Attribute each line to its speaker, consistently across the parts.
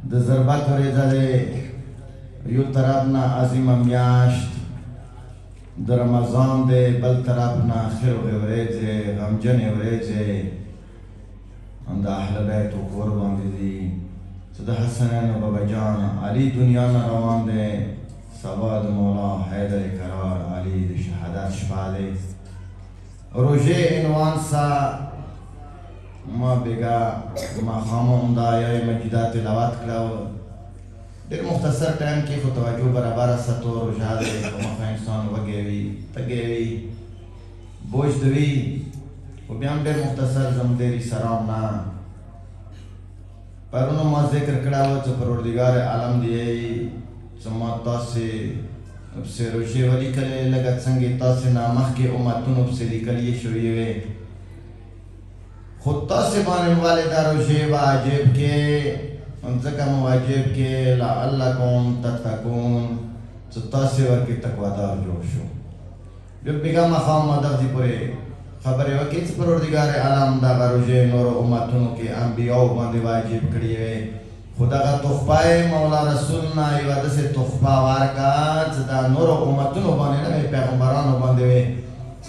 Speaker 1: د ضربت ورځه دی یو طرف نه عظیمه میاشت د رمضان دی بل طرف نه خیرغې ورځې غمجنې ورځې د اهل بیتو کور باندې دي چې د حسنین بابا جان علي دنیا نه روان دی سبا د مولا حیدر قرار علي د شهادت شپه دی روژې عنوان سا ما بگا ماخامو امدایای مجیدہ تلاوت کراو دیر مختصر ٹائم کی خود توجہ برابر ستو روژہ دے مخا انسان وگیوی تگیوی بوجھ دوی و بیان دیر مختصر زمدیری سرام نا پر انو ما ذکر کراو چو پروردگار عالم دیئی چما تاسی اب سے روژے ولی کلے لگت سنگی تاسی نامخ کے امتون اب سے لیکلی شویوے خود تاسی بانے والدہ روژے واجب کے انزکم واجب کے لعلکم تتقون چو تاسی ورکی تقوادار جوشو جب بگا مخام مدغ دی پورے خبری وکی چو پروردگار عالم دا روژے نور امتونو کے انبیاء باندے واجب کریوے خدا کا تخپائے مولا رسولنا ایواد سے تخپا وارکا چو دا نور امتونو باندے نمی پیغمبرانو باندے وے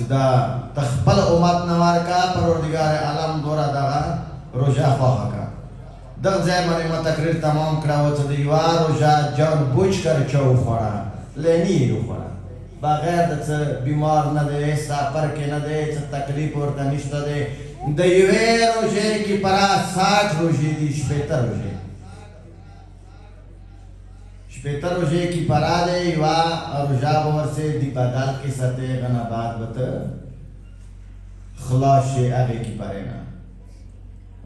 Speaker 1: دا تخپل امت نوار کا پروردگار عالم دورا داغا روژہ خواہ کا دغ زی منی ما تقریر تمام کراو چا دیوا روژہ جان بوچ کر چو خورا لینی رو خورا بغیر دا چا بیمار ندے ساپر کے ندے چا تکلیف ورطا نشتا دے دیوے روژے کی پرا 60 روژے دی شپیتر روژے شپیتر روژے کی پرا دے یوا روژہ بور سے دی بدل کے ستے غنا بات بتا خلاص شے آگے کی پرے نا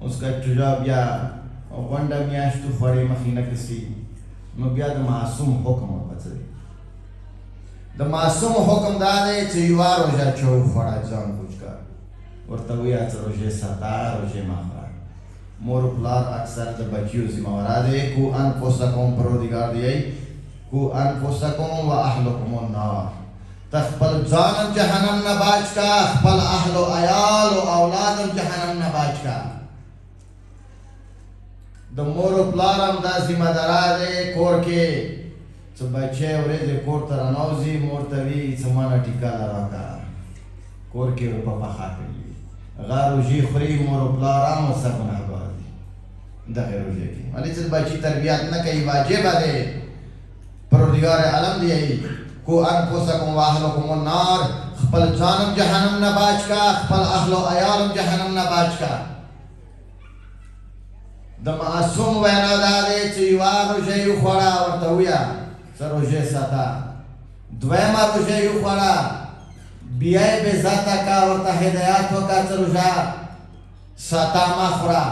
Speaker 1: اس کا چجاب یا غنڈا میاش تو خوڑے مخینہ کسی نو بیا دا معصوم حکم بچے دا معصوم حکم دا دے چه یوا روژہ چو خوڑا جان کچھ کا ورطویا چه روژے ستا روژے مخرا مور پلار اکثر دا بچیو زماورا دے کو انفسکم پرودگار دیئی کو انفسکم و احلکم النار تخپل جانم جہنم نباچ کا خپل اہل و عیال و اولادم جہنم نباچ کا دا مور پلارم دا ذمہ دارا دے کور کے چو بچے ورزے کور ترانوزی مورتوی چمانا ٹکا لرا کا کور کے رو پپا خاکر لی غارو جی خوری مور پلارم و سب نحبا دا غیرو جے کی ولی چل بچی تربیت نہ کئی واجب دے پروردگار عالم دیئی کو انفسکم و اہلکم النار خپل جانم جہنم نباچ کا خپل اہل و عیالم جہنم نباچ کا دا معصوم وینا دا دے چیوا روژے یو خوڑا ورطویا سر روژے ساتا دویمہ روژے یو خوڑا بیائی بے ذاتا کا ورطا ہدایات ہوکا سر روژہ ساتا ما خورا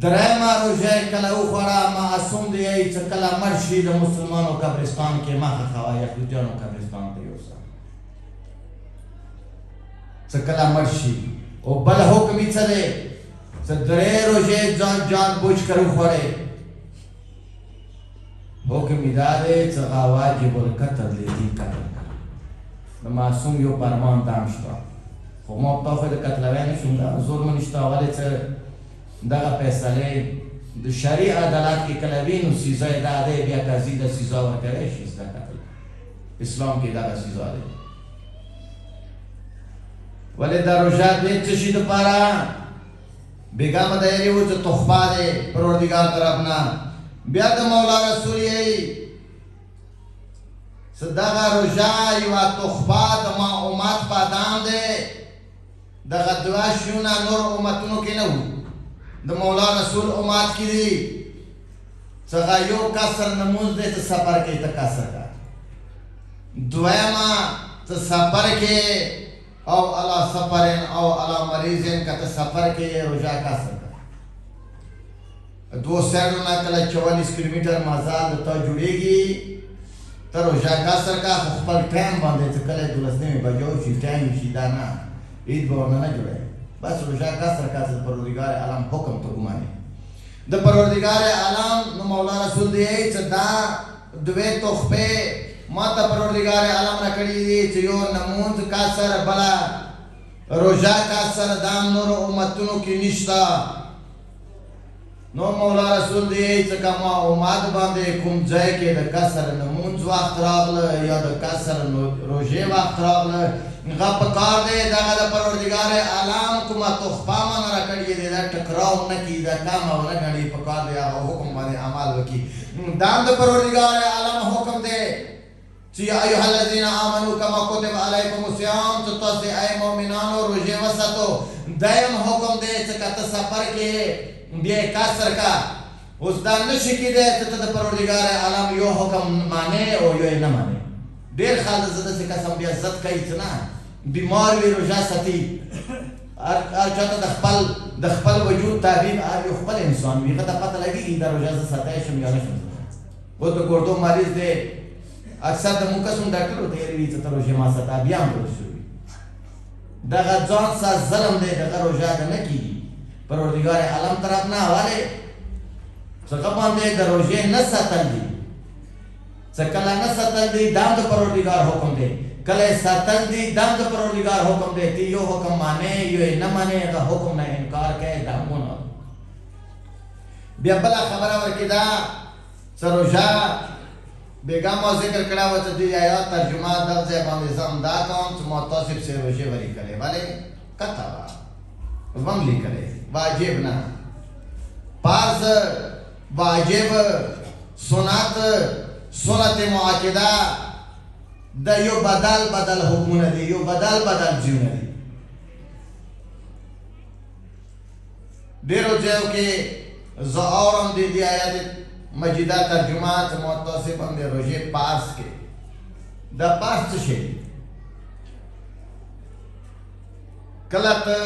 Speaker 1: درائمہ روژے کلو خورا معصوم دیئی چا کلا مرشی دا مسلمانو قبرستان کے ماہ خوا یخوجانو قبرستان دیوسا چا کلا مرشی او بل حکمی چا دے چا درے روژے جان بوچ کرو خورے حکمی دا دے چا واجب القتل دیدی قتل دا معصوم یو پرمان دامشتا خو موقتا خود قتلوے نشون دا ظلم نشتا والی چا دغه فیصله د شریع عدالت کې کلوین او سزا دا ده بیا قاضي د سزا ورکړي شي د قتل اسلام کې دا سزا ده ولې دا روژه دې څه شي د پاره بیگا مدایری و چې تخفا ده پروردگار طرفنا بیا د مولا رسول یې صدقه روژه یو تخفا د ما امت پادام ده دغه دعا شونه نور امتونو کې نه وو دا مولا رسول امات کی دی سغایو کسر نموز دے تا سپر کے تا کسر کا دویما تا سپر کے او علا سپرین او علا مریضین کا تا سپر کے روژہ کسر کا دو سیڈونا کلا 44 کلومیٹر مازال تا جڑے گی تا روژہ کسر کا خپل ٹائم باندے تا کلا دولسنے میں بجاو چی ٹائم شیدانا عید بورنا نا جڑے بس روژہ کا سرکار سے پروردگار عالم حکم تو گمانے دا پروردگار عالم نو مولا رسول دیئے چا دا دوے تخپے ما تا پروردگار عالم رکڑی دی چیو نمونت کا سر بلا روژہ کا سر دام نور امتنوں کی نشتا نو مولا رسول دی څکه ما اماد باندې کوم ځای کې د کسر نمونځ وخت راغله یا د کسر روژې وخت راغله هغه پکار دی دغه د پروردګار عالم کومه تحفه مانه راکړې دی دا ټکراو نه کړي دا کام ونه ګڼي پکار دی هغه حکم باندې عمل وکړي دا د پروردګار عالم حکم دی چې ایها الذین آمنوا کما کتب علیکم الصیام چې تاسو ای مؤمنانو روژې وساتو دیم حکم دی چې کته سفر کې بیا کسر کا اوس دا نشي کېدی چې ته د پروردګار عالم یو حکم مانې او یو یې نه مانې ډېر خلک زه داسې قسم بیا عزت کوي چې نه بیمار وي روژه ساتي هر چاته د خپل وجود تعبیر هر یو خپل انسان وي هغه ته پته لګېږي دا روژه زه ساتلی شم یا نه شم اوس د ګردو مریض دی اکثر د موږ کسون ډاکټر ورته ویلي وي چې ته روژې ما ساته بیا هم درست شوي دغه ځان سره ظلم دی دغه روژه ده نه کېږي پروردگار عالم طرف نه حواله څنګه باندې د روژې نه ساتل دي څنګه نه ساتل دي دا د پروردگار حکم دی کله ساتل دي دا د پروردگار حکم دی تی یو حکم مانه یو نه مانه دا حکم نه انکار کوي دا مونږ بیا بل خبره ورکړه سروجا بیگم ما ذکر کړه و چې دی آیات ترجمه د ځای باندې زم دا کوم چې متصف سے روژې وری کړي والے کتا وم لیکلے واجب نہ فرض واجب سنت سنت مؤکدہ د یو بدل حکمونه دي یو بدل ځایونه دي ډیرو ځایو کې زه اورم د دې آیات مجیده ترجمات متصف هم د روژې پاس کې د پاس څه شي کله ته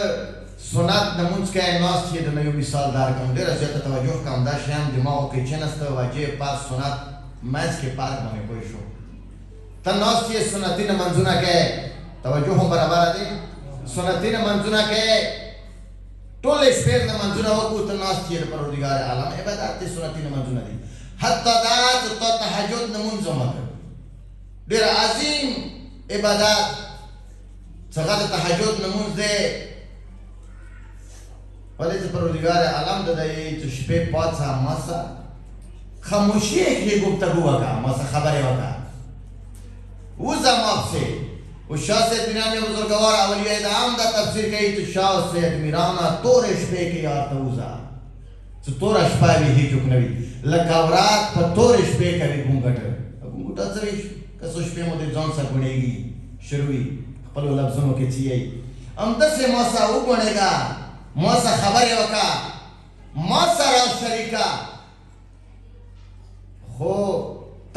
Speaker 1: سنت نمونځ کې ناست چې د یو مثال دار کوم ډېره زیاته توجه کوم دا شیان دماغو کې کېناسته واجب پاس سنت منځ کې پاک باندې پوه شو ته ناست یې سنتي نمنځونه کې توجه هم برابره دی سنتي نمنځونه کې ټول شپې نمنځونه وکړو ته ناست یې د پروردګار عالم عبادت دي سنتي نمنځونه دي حتی دا چې ته تهجد نمونځ وکړې ډېر عظیم عبادت څنګه د تهجد نمونځ دی ولې چې پروردګار عالم د دې چې شپې پاتې ماسه خاموشي کې گفتگو وکړه ماسه خبره وکړه وزا مافسه و شاه سید میرانی بزرگوار اولیاء دام دا تفسیر کئی تو شاه سید میرانا تور شپے کی یار توزا تو تور شپا بھی ہی چکنوی لکاورات پا تور شپے کبھی گونگٹ گونگٹا سویش کسو شپے مدے جان سا گنے گی شروعی پلو لفظنوں کے چیئی ام دس موسا او گنے گا موسا خبر وکا موسا راو شریکا خو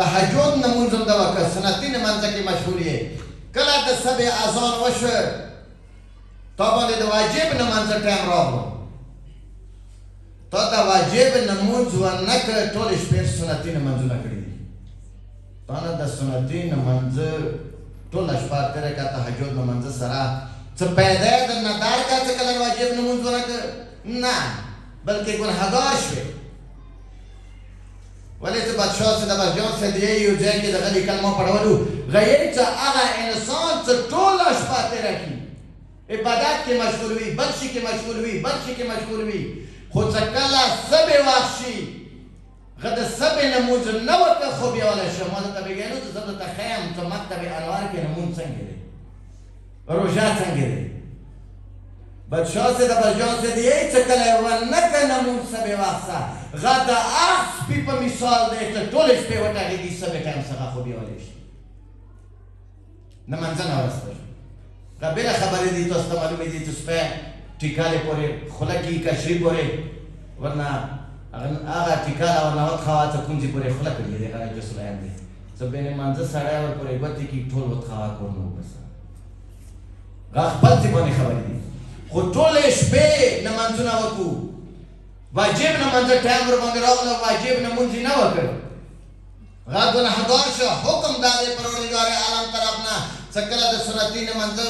Speaker 1: تهجد نمونځم دا وکړه سنتي نمانځه کې مشهور یې کله د سبع اذان وشو تا باندې د واجب نمانځه ټایم راغلو تا د واجب نمونځ ونه کړه ټول شپې سنتي نمانځونه کړي دي تا نه د سنتي نمانځه ټوله شپه تېره کړه تهجد نمانځه سره څه پیدا یې درنه دار کړه چې کله واجب نمونځ ونه کړه نه بلکې ګنهګار شوې ولې چې بادشاه سے د برجان سے دی یو ځای کې دغه کلمه پړولو غیر چې هغه انسان چې ټوله شپه تېره کړي عبادت کې مشغول وي بد شي کې مشغول وي خو چې کله سبع وخت شي هغه د سبع لمونځ نه ورته خوب یولی شي ما درته بګیانو چې زه درته ښیم چې مکتب انوار کې لمونځ څنګه دی روژه څنګه دی بادشاه سے د برجان سے دی چې کله ونه کړه لمونځ سبع وخت غا دا آس پی پا مثال دے کہ ٹولش پہ وٹا گی سبے ٹائم سخا خوبی والیش نمانزن آرستا شو غا بلا خبری دی تو استا معلومی دی تو سپے ٹکالے پورے خلقی کشری پورے ورنہ آغا ٹکالا ورنہ وقت خواتا کنجی پورے خلق کریے دے غا جو سلائن دے سب بین منزل ساڑھا اور پورے گوتی کی ٹھول وقت خواہ کرنو بسا غا خبل تی پانی خبری دی خود ٹولش پہ نمانزن آوکو واجب نمانځه ټایم ورباندې راغله واجب نمونځ یې نه وکړ هغه ګنهګار شو حکم دا دی پروردګار عالم طرف نه چې کله د سنتي نمانځه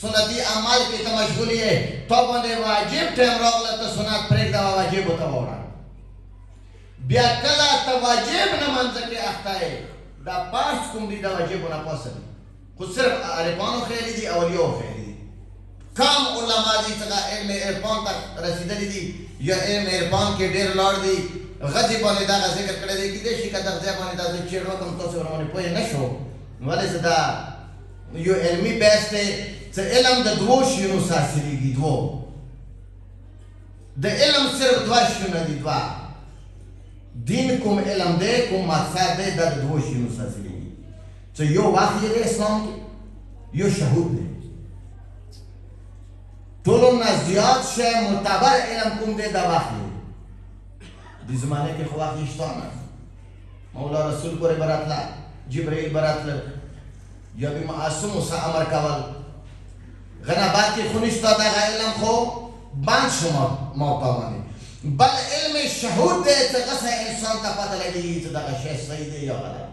Speaker 1: سنتي اعمال کې ته مشغول یې تو باندې واجب ټایم راغله ته سنت پرېږده واجب ورته ووړه بیا کله ته واجب نمانځه کې اخته یې دا پاس کوم دي دا واجب نه پاسه دي خو صرف عارفانو خیالي دي اولیاو خیالي دي کم علما دي څنګه علم عرفان ته رسیدلی دي یا علم عرفان کې ډېر لاړ دي غځې باندې دغه ذکر کړی دی کېدای شي که دغه ځای باندې دا زه چیړ وکړم تاسو ورباندې پوه نه شو ولې زه دا یو علمي بحث دی چې علم د دوو شیانو څخه حاصلېږي دوو د علم صرف دوه شیونه دي دوه دین کوم علم دی کوم مقصد دی دا د دوو شیانو څخه حاصلېږي چې یو وحی دی اسلام کې یو شهود دی ټولو نه زیات شی معتبر علم کوم دی دا وحی دی دی زمانه کې خو وحی شته نه مولا رسول پورې به راتله جبرائیل به راتله یا به معصومو سره امر کول غنا بعد کې خو نشته دغه علم خو بند شو موقع باندې بل علم شهود دی چې هغه انسان ته پته لګېږي چې دغه شی صحیح دی یا غلط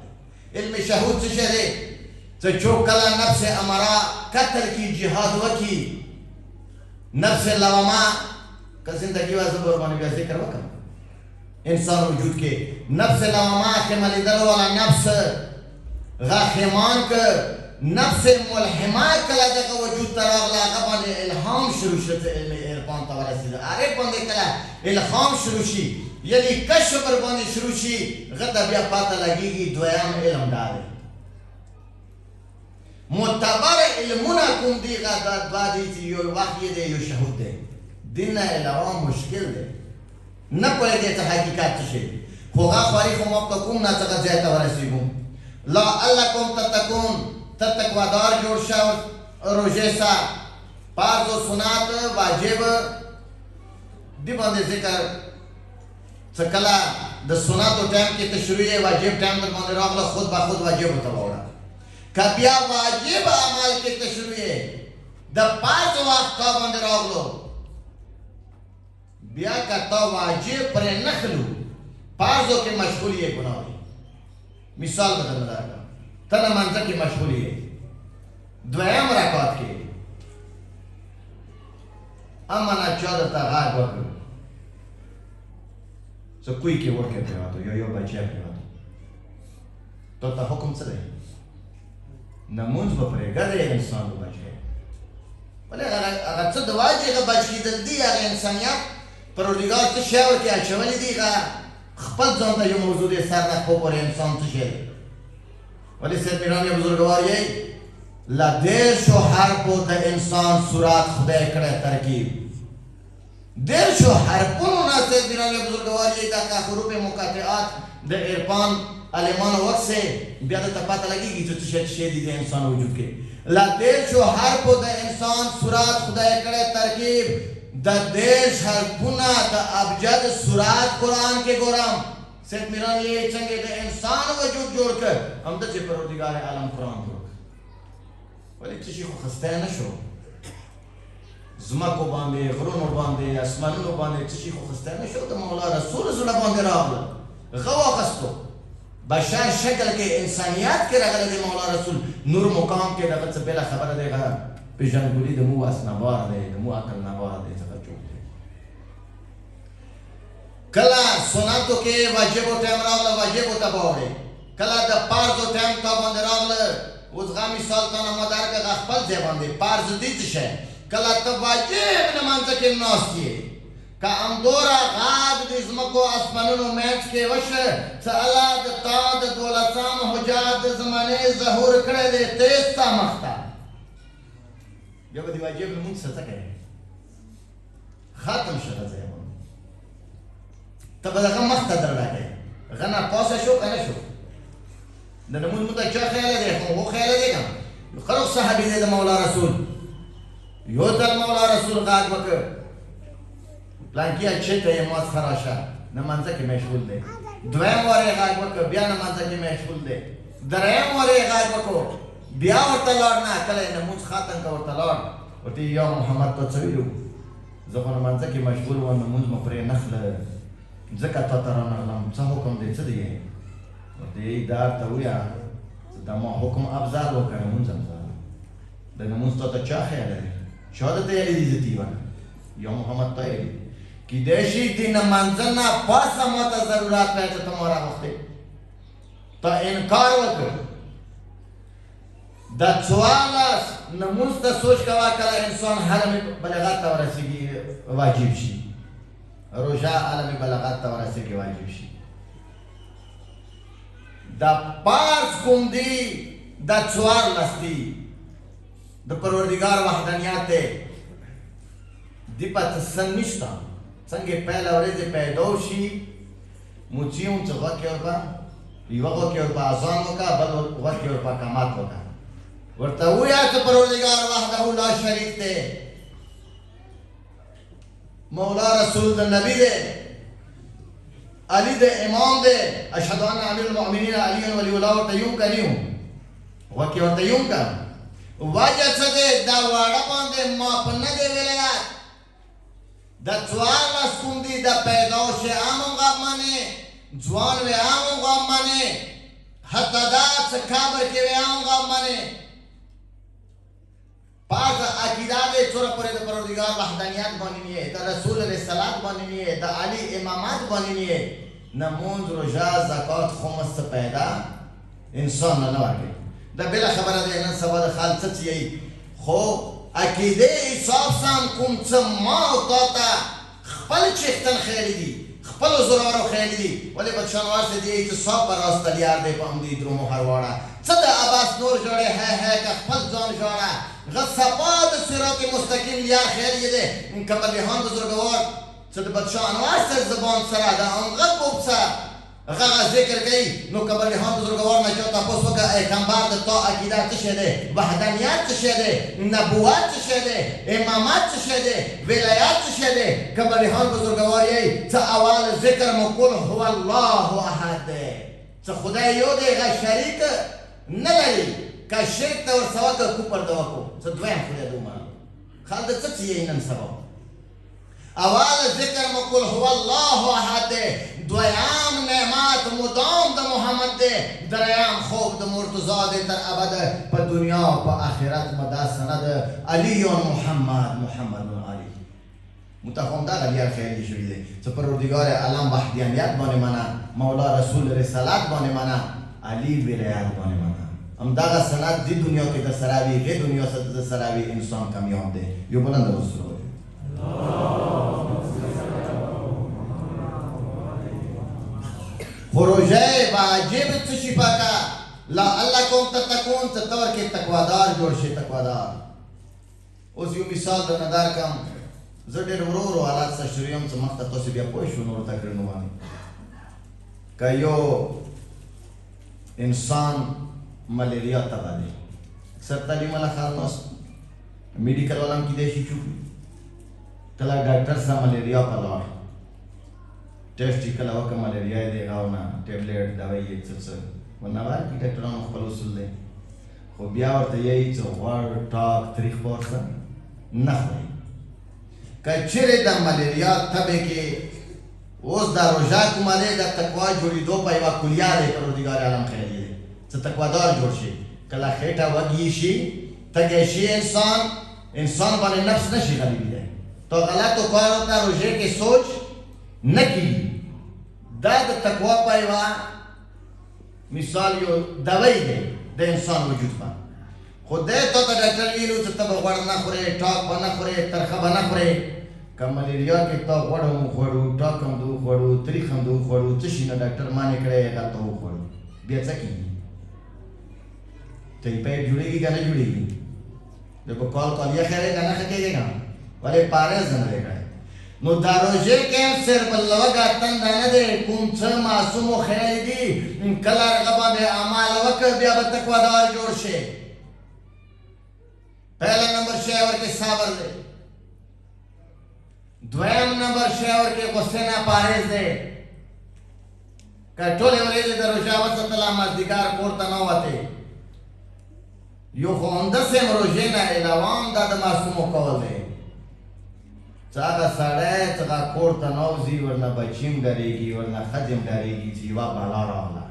Speaker 1: علم شهود څه شی دی چې څوک کله نفس اماره قتل کی جهاد وکړي نفس لوامه که زندگی واسه قربانی بیا ذکر وکړم انسان وجود کې نفس لوامه خملیدل والا نفس غاخمان که نفس ملحمه کله دغه وجود ته راغله هغه باندې الهام شروع شو ته علم عرفان ته ورسېده هغې باندې کله الهام شروع شي یعنې کشف ورباندې شروع شي هغه ته بیا پته لګېږي دویم علم دا دی معتبر علمونه کوم دي هغه دوه دي چې یو وحی دی یو شهود دی دین نه علاوه مشکل دی نه پوهېږي چې حقیقت څه شی دی خو هغه خواري خو موږ ته کوم ناڅه ځای ته ورسېږو لعلکم تتقون ته تقوادار جوړ شه روژې سه فرض و سنت واجب دې باندې ذکر څه کله د سنتو ټایم کې تشریع واجب ټایم در باندې راغله خود به خود واجب ته وړه که بیا واجب عمل کې تشریع د 5 وخت باندې راغلو بیا که تا واجب پرې نه خلو فرضو کې مشغول یې ګناه دی مثال بدل درکړم ته لمانځه کې مشغول یې دویم رکعت کې اما نه چا درته غږ وکړ څه کوی کې ورکې پرېوتو یو بچی پرېوتو تو ته حکم څه دی نمونځ به پرېږده دی انسان به بچ کړي ولې هغه څه د واجب هغه بچ کېدل دي هغه انسانیت پروردګار څه شی ورکې اچولی دي هغه خپل ځان ته یو موضوع دی سر نه خو پورې انسان څه شی دی ولی سید میرانی بزرگوار یی لدیرشو حرفو د انسان صورت خدای کړه ترکیب دیرشو حرفونو نه سید میرانی بزرگوار یی دا که حروف مقاطعات د عرفان علمانو وقت سے بیا ته پته لګیږي چې څه شی دی د انسان وجود کې لدیرشو حرفو د انسان صورت خدای کړه ترکیب د دیش حرفونه د ابجد صورت قرآن کې ګورم سید میران یہ چنگے دے انسان وجود جوڑ کر ہم تو چھ پروردگار عالم قرآن جوڑ کر ولی تشی خو خستے نشو زمکو باندے غرونو باندے اسمانونو باندے تشی خو خستے نشو تو مولا رسول صلی اللہ باندے راغل غوا خستو بشر شکل کے انسانیات کے رغل دے مولا رسول نور مقام کے رغل سے پہلا خبر دے گا پیشان گولی دمو اسنبار دے دمو عقل نبار دے کلا سنتو کې واجب ټایم راغله واجب ته باورې کله د فرض ټایم ته باندې راغله اوس غا مثال ته نه مدار کې خپل ځای باندې فرض دي څه کله ته واجب نه مانځه کې ناست یې که امدورا غاب د ځمکو اسمانونو میچ کې وشه چې الله د تا د 12 حجات د زمانه ظهور کړی دی تیز تا مخته بیا به د واجب لمونځ څه کوي ختم شوه ځای تب دغه مخ ته درلاګي غنا پاسه شو کنه شو د نمون مت چا خیال دی خو خیال دی کنه خلق صحابي دی د مولا رسول یو تل مولا رسول غاګ وکړ پلان کې اچھے ته مات خراشه نمانځه کې مشغول دی دویم واره غاګ وکړ بیا نمانځه کې مشغول دی دریم واره غاګ وکړ بیا ورته لار نه کله نمونځ خاتم کا ورته لار ورته یا محمد ته څویلو زه نمانځه کې مشغول و نمونځ مپرې نخله ځکه تا ته رانغلم څه حکم دی څه دی ورته یې دا ته ووایه دا ما حکم ابزار وکړه لمونځ ابزار د لمونځ تا ته چا خیال دی چا درته یېلی دي زه تیونه یا محمد ته یېلي کیدای شي د لمانځه نه پاسه ما ته ضرورت دی چې ته ما راوښتې تا انکار وکړ دا څوارلس نمونځ ته سوچ کوه کله انسان حلم بلغت ته ورسېږي واجب شي روژه عالم بلغت ته ورسېږي واجب شي دا پارس کوم دي دا څوارلس دي د پروردګار وحدانیت دی دې پته څه نشته څنګه پیله ورځې پیدا شي موچیون څه غوږ کې ورپه یوه غوږ کې ورپه اذان وکړه بل غوږ کې ورپه قامت وکړه ورته ووایه چې پروردګار وحده لا شریک دی مولا رسول د نبی دی علی د امام دی اشهد ان امیر المؤمنین علی ولی الله ورته یوم که نه یوم غوږ کې ورته یوم که وجه څه دی دا واړه باندې ما په نه دی ویلی دا څوارلس کوم دي دا پیداش هم هغه منې ځوان وی هم هغه منې حتی دا څه قبر کې وی هم هغه منې پاک عقیده دی څومره پورې د پروردګار وحدانیت باندې نه یې د رسول رسالت باندې نه یې د علي امامت باندې نه یې نمونځ روژه زکات خمس څه پیدا انسان نه ورکوي دا بله خبره دی نن سبا د خال څه یې خو عقیده حساب سان کوم څه ما او تا ته خپل چښتن خیالي دي خپلو زرارو خیالي دي ولې بچیان واسې دی چې صاحب به راستلیار دی په همدې درومو هرواړه څه د عباس نور جوړې هی که خپل ځان ژاړه غه صفا د صراط مستقیم لیار خیالي دی کمرلیحان بزرګوار څه د بادشاه انوار سر زبان سره د هغه کوب څه هغه ذکر کوي نو کمرلیحان بزرګوار نه چا تپوس وکړه ای کمبر د تا عقیده څه شی دی وحدانیت څه شی دی نبوت څه شی دی امامت څه شی دی ولایت څه شی دی کمرلیحان بزرګوار یې څه اول ذکر مو کول هو الله احد دی څه خدای یو دی هغه شریک نه لري که شرک ته ورسه وکړه کوپر ده وکړو څه دویم خدای ده ومنه خلک څه څه یې نن سبا اول ذکر مو کول هو الله احد دی دویم نعمت مدام د محمد دی دریم خوب د مرتضی دی تر ابد په دنیا په آخرت مدا سند علی محمد علی متفهم دا غلیار خیلی شوی دی چې پروردګار عالم وحدانیت باندې منه مولا رسول رسالت باندې منه علی ولایت باندې منه همدغه سند دی دنیا کې د سراوي غیر دنیا سره د سراوي انسان کامیاب دی یو بلند رسول پروژه واجب څه شي پکا لعلکم تتقون څه تور کې تقوادار جوړ شي تقوادار اوس یو مثال درنه درکم زه ډېر ورو ورو حالات سره شروع یم چې مخته تاسو بیا پوه شو نور ته کړنو باندې که یو انسان ملیریا تبه دی اکثر تعلیم والا خیال ناست میډیکل والا هم کیدای شي چوپ کله ډاکټر سره ملیریا په لاړ ټیسټ یې کله وکړه ملیریا یې دی هغه نه ټیبلیټ دوا یې څه څه ورنه ورکړي ډاکټرانو خپل اصول دی خو بیا ورته یایي چې غوړ ټاک تریخ به ورسره نه خوري که چیرې د ملیریا تبې کې اوس دا روژه کومه دی د تقوا جوړېدو په یوه کلیه دی پروردګار عالم خیالي دی څه تقوادار جوړ شي کله خېټه وږي شي تږی شي انسان باندې نفس نه شي غلیبي دی تو غلطو کارو ته روژې کې سوچ نه کیږي دا د تقوا په یوه مثال یو دوی دی د انسان وجود باندې خو دی تا ته ډاکټر ویلو چې ته به غوړ نه خورې ټاک به نه خورې ترخه به نه خورې که ملیریا کې تا غوړ هم وخوړو ټاک هم د وخوړو تریخ هم د وخوړو څه شي نه ډاکټر مانې کړی هغه وخوړو بیا څه کېږي ټایفایډ جوړېږي که نه جوړېږي د به کال یې خیرې که نه ښه کېږي که ولې پارېز نه دی کړی نو دا روژې کې هم صرف لوږه تنده نه دی کوم څه معصوم و خیال دي کله هغه باندې اعمال وکړه بیا به تقوادار جوړ شي پہلا نمبر شی ورکې صبر دی دویم نمبر شی ورکې غصې نه پارېز دی که ټولې ورځې د روژه وساتله مازدیګر کور ته نه وتې یو خو همداسې هم روژې نه علاوه هم دا د معصومو کول دی چې هغه سړی چې هغه کور ته نوځي ورنه بچي هم ډارېږي ورنه ښځې هم ډارېږي چې یوه بلا راغله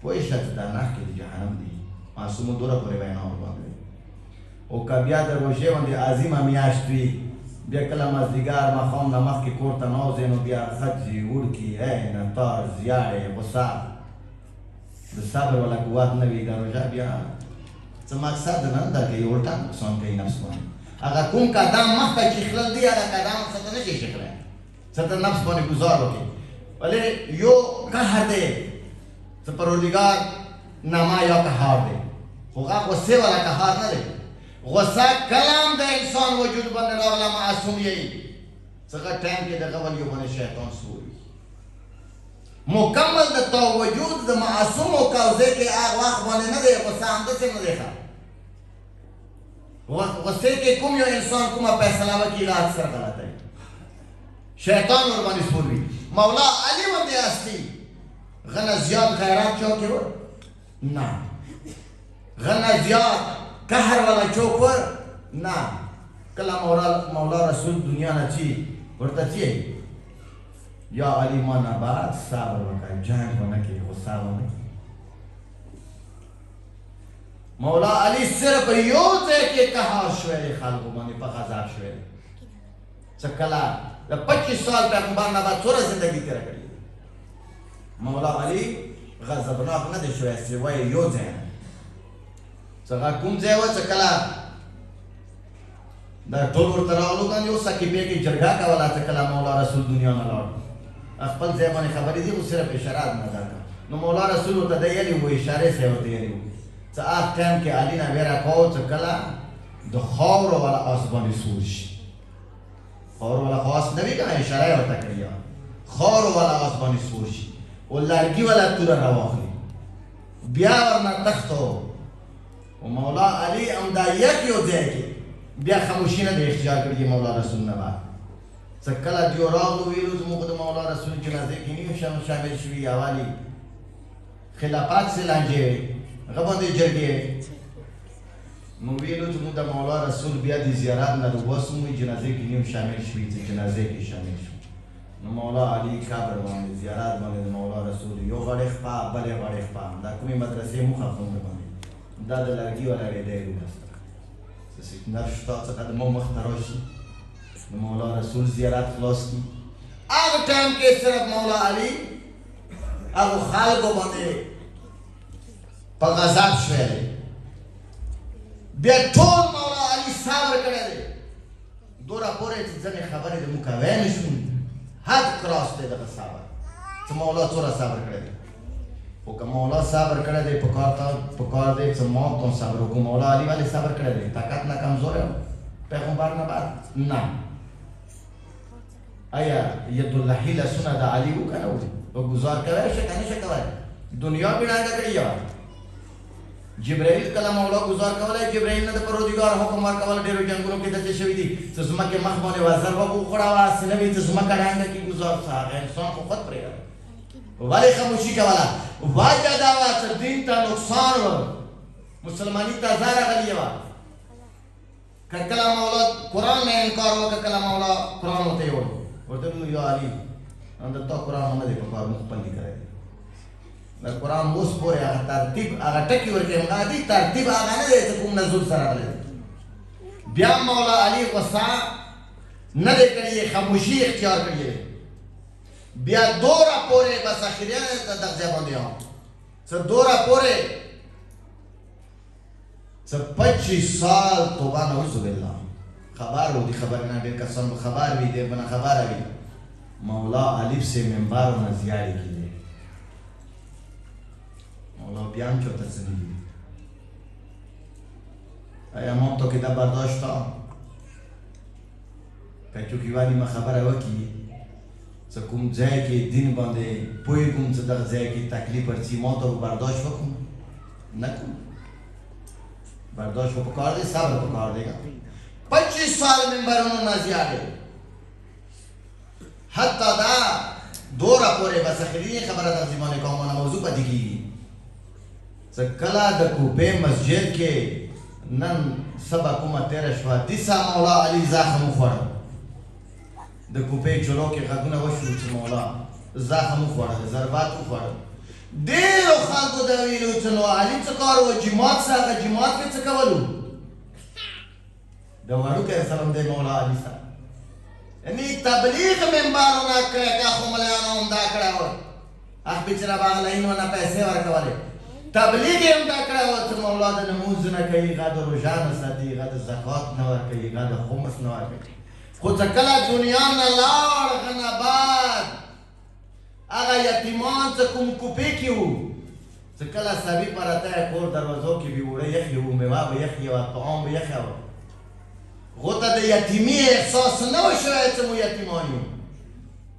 Speaker 1: پوه شه چې دا نښ کې د جهنم دي معصومو دوره پورې وینا ورباندې او که بیا د روژې باندې عظیمه میاشت وي بیا کله مازدیګر ماښام نه مخکې کور ته نوځې نو بیا ښځې وړکي نتار زیاړې غصه د صبر والا قوت نه وي دا روژه بیا څه مقصد نه دا کې الټا نقصان کوي نفس باندې هغه کوم قدم مخکې چې خلل دی هغه قدم څه نه شي شکلای څه ته نفس باندې گزار وکړي ولې یو قهر دی څه پروردگار نما یا قهار دی خو هغه غصه والا قهار نه دی غصه کلام د انسان وجود باندې راغله معصوم یې څنګه ټایم کې دغه ول یو باندې شیطان سوري مکمل د تو وجود د معصوم او کاوزه کې هغه وخت باندې نه دی غصه هم د څه نه دی غصه کې کوم یو انسان کومه فیصله وکړي هغه سره غلط دی شیطان ور باندې سوري مولا علی باندې استی غنا زیاد خیرات چوک و نه غنا زیاد قهر والا چوک ور نه کله مولا رسول دنیا نه چی ورته چی یا علی مانا بعد صبر وکړه جنگ ونه کې غصه ونه مولا علی صرف یو ځای کې قهر شوی خلکو باندې په غضب شوی څه کله د 25 سال پیغمبر نه بعد څوره زندگی تیر کړی مولا علی غضبناک نه دی شوی سوای یو ځای څنګه کوم ځای و چې کله دا ټول ورته راغلو کنه یو سکیبه کې جرګه کوله چې کله مولا رسول دنیا نه لاړ خپل ځای باندې خبرې دي خو صرف اشارات نه درکړه نو مولا رسول ته دی یلی و اشاره سره ورته یلی څه هغه ټایم کې علی نه ورا کو چې کله د خاور ولا اسباني سور شي خاور ولا خاص نبی کنه اشاره ورته کړی خاور ولا اسباني سور شي او لرګي ولا تور راوخلی بیا ورنه تختو او مولا علی امدا یک یو ځای کې بیا خاموشي نه اختیار کړی مولا رسول نه بعد څکله دیو راغلو ویلو زموږ د مولا رسول جنازه کې نیو شامل شوي اوالي خلافات سے لانجه هغه باندې جرګې نو ویلو چې موږ د مولا رسول بیا د زیارت نه وروسته موږ جنازه کې نیو شامل شوي چې جنازه کې شامل شو نو مولا علی قبر باندې زیارت باندې د مولا رسول یو غړې خپا بلې غړې خپا دا کومې مدرسې مو خپل باندې دا د لرګي ولا دی نرشتا څخه د مو مختارشي مولا رسول زیارت خلاص کی هغه ټایم کې صرف مولا علی هغه خلکو باندې په غضب شوی بیا ټول مولا علی صبر کړی دی دوره پورې چې ځنې خبرې د مکوی نه شو حد کراس دی دغه صبر چې مولا څومره صبر کړی دی خو که مولا صبر کړی دی پکار دی چې ما تم صبر وکړو مولا علی ولې صبر کړی دی طاقت نه کمزوری و پیغمبر نه بعد نه آیا ید اللهی لسونه د علی وکنه و گزار کوي شي کنه شي کوي دنیا بناګه کړی و جبرائیل کله مولا گزار کولای جبرائیل نه د پروردگار حکم ورکول ډیرو جنگونو کې دته شوی دي چې زما کې مخ باندې وزر و خړا واسه نه وي چې زما کډانګه کې گزار صاحب انسان خو خود پرې ولی خاموشی کولا واجه داوا چې دین ته نقصان و مسلمانی ته زاره غلی و کله مولا قرآن نه انکار وکړه کله مولا قرآن وته وي ورته نو یا علی اندر تو قرآن نه دی په کار مخبل دي کوي دا قرآن اوس پورې هغه ترتیب هغه ټکی ورته غادي ترتیب هغه نه دی کوم نزول سره غلی بیا مولا علی غصه نه دی کړی خاموشي اختیار کړی بیا دوره پورې بس اخریانه د درځه باندې هم څه دوره پورې څه 25 سال توبه نعوذ بالله خبر و دی خبر نه ډېر کسان خبر وي دی بنا خبر وي مولا علی سے منبر و نزیاری کی دی مولا بیان چوتا سنیدی ایا مام تو که دا برداشتا کچوکی والی ما خبر وکی څه کوم ځای کې دین باندې پوهېږم چې دغه ځای کې تکلیف ورځي ما ته برداشت وکړم نه کوم برداشت خو پکار دی صبر پکار دی 25 سال منبرونو نه زیاده حتی دا دوره پورې بس اخري خبره د زمانه کومه موضوع پاتې کېږي چې کله د کوپې مسجد کې نن سبا کومه تېره شوه دیسا مولا علی زخم وخوړ د کوپې چلو کې غږونه وشو چې مولا زخم وخوړ ضربات وخوړ ډېرو خلکو دا ویلو چې نو علي څه کار و جماعت سره جماعت کې څه کولو د وړوکی سلام دی مولا علي سره یعنې تبلیغ منبرونه کړی که خو ملیانو همدا کړی و بیچاره به هغه لاینونه پیسې ورکولې تبلیغ یې هم دا کړی وه چې مولا د لمونځ نه کوي هغه د روژه نه ساتي هغه د زکات نه ورکوي هغه د خمس نه ورکوي خو چې کله دنیا نه لاړ هغه نه بعد هغه یتیمان چې کوم کوپې کې وو چې کله سبي پرته یې کور دروازو کې به اوړه یخې وو میوه به یخې وه طعام به یخه وه هغو ته د یتیمي احساس نه و شوی چې موږ یتیمان یو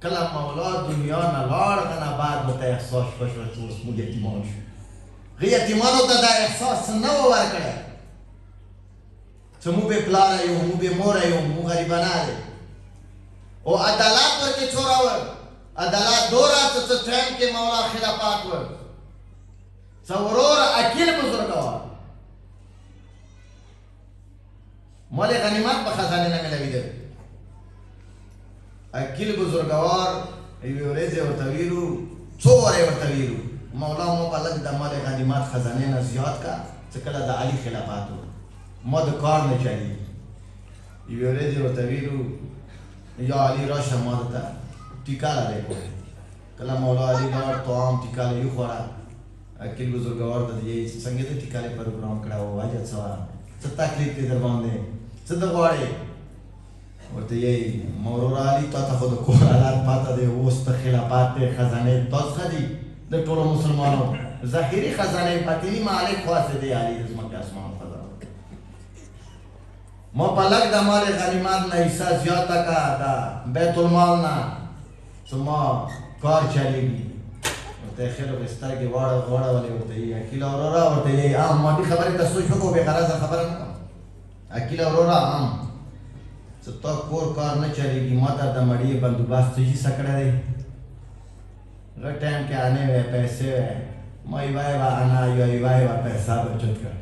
Speaker 1: کله مولا دنیا نه لاړ هغه نه بعد ورته احساس شوه چې اوس موږ یتیمان شو هغه یتیمانو ته دا احساس نه و ورکړی چې موږ بې پلاره یو موږ بې موره یو موږ غریبانه دی او عدالت ورکې چوراور عدالت دوره چې ټایم کې مولا خلافات ور څه ورور اکیل بزرګوار مال غنیمت په خزانه نه ملویده اکیل بزرګوار یوې ورځې ورته ویلو څو وارې ورته ویلو مولا مو په لږ د مال غنیمت خزانې نه زیات کا چې کله د علي خلافات و ما د کار نه چلیږي یوې ورځې ورته ویلو یا علي راشه ما درته ټیکه لرې کوې کله مولا علي لاړ طعام ټیکه یې وخوړه اکیل بزرګوار ته یې څنګه د ټیکه پروګرام کړی و وجه څه وه څه تکلیف دی در باندې څه د غواړې ورته یې مورور علي تا ته خو د کور حالات پاته دی اوس ته خلافات دی خزانې تاسو ښه دي د ټولو مسلمانو ظاهري خزانې باطني مالک خاص دی علي د ځمکې اسمان خزانه ما په لږ د مال غنیمت نه حصه زیاته کا د بیت المال نه څه ما کار چلیږي ورته یې خیر وکړې سترګې واړولې ورته یې اکیله وروره ورته یې عام ما دې خبرې ته سوچ وکړو بې غرضه خبره نه کوم اکیله وروره عام چې تا کور کار نه چلیږي ما ته د مړي بندوبست څه شي څه کړی دی هغه ټایم کې آنے وی پیسې وی ما یوه یوه انا یا یوه یوه پیسه بچت کړ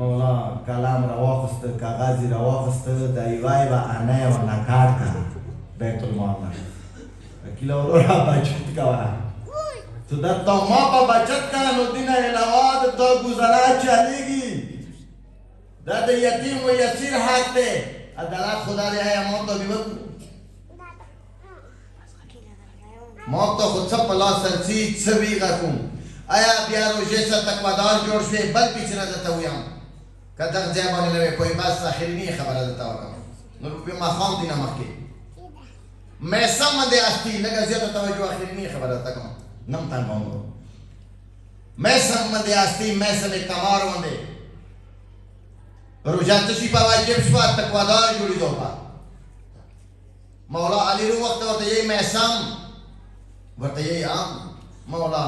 Speaker 1: مولا کلام را واخسته کاغذ را واخسته د یوه یوه انا یې ورنه کاټ کړه بیت المال نه اکیله وروره بچت کوه تو دا تا ما په بچت کړه نو دې نه علاوه د تا ګزاره چلیږي دا د یتیم و یسیر حق دی عدالت خدا دی آیا ما ته بې وکړو ما ته خو څه په لاس درځي څه ویغه کوم آیا بیا روژې سره تقوادار جوړ شوې بل پیچ نه درته ویم که دغه ځای باندې نه وې پوهې بس اخریني خبره درته وکړم نو بیا ماښام دي نه مخکې میسم باندې هستي لږه زیاته توجه اخریني خبره درته کوم نم تنګوم میسم باندې هستي میسم تمار باندې روژه ته شي په واجب شوه تقوادار جوړېدو په مولا علي رو وخت ورته یې میسم ورته یې عام مولا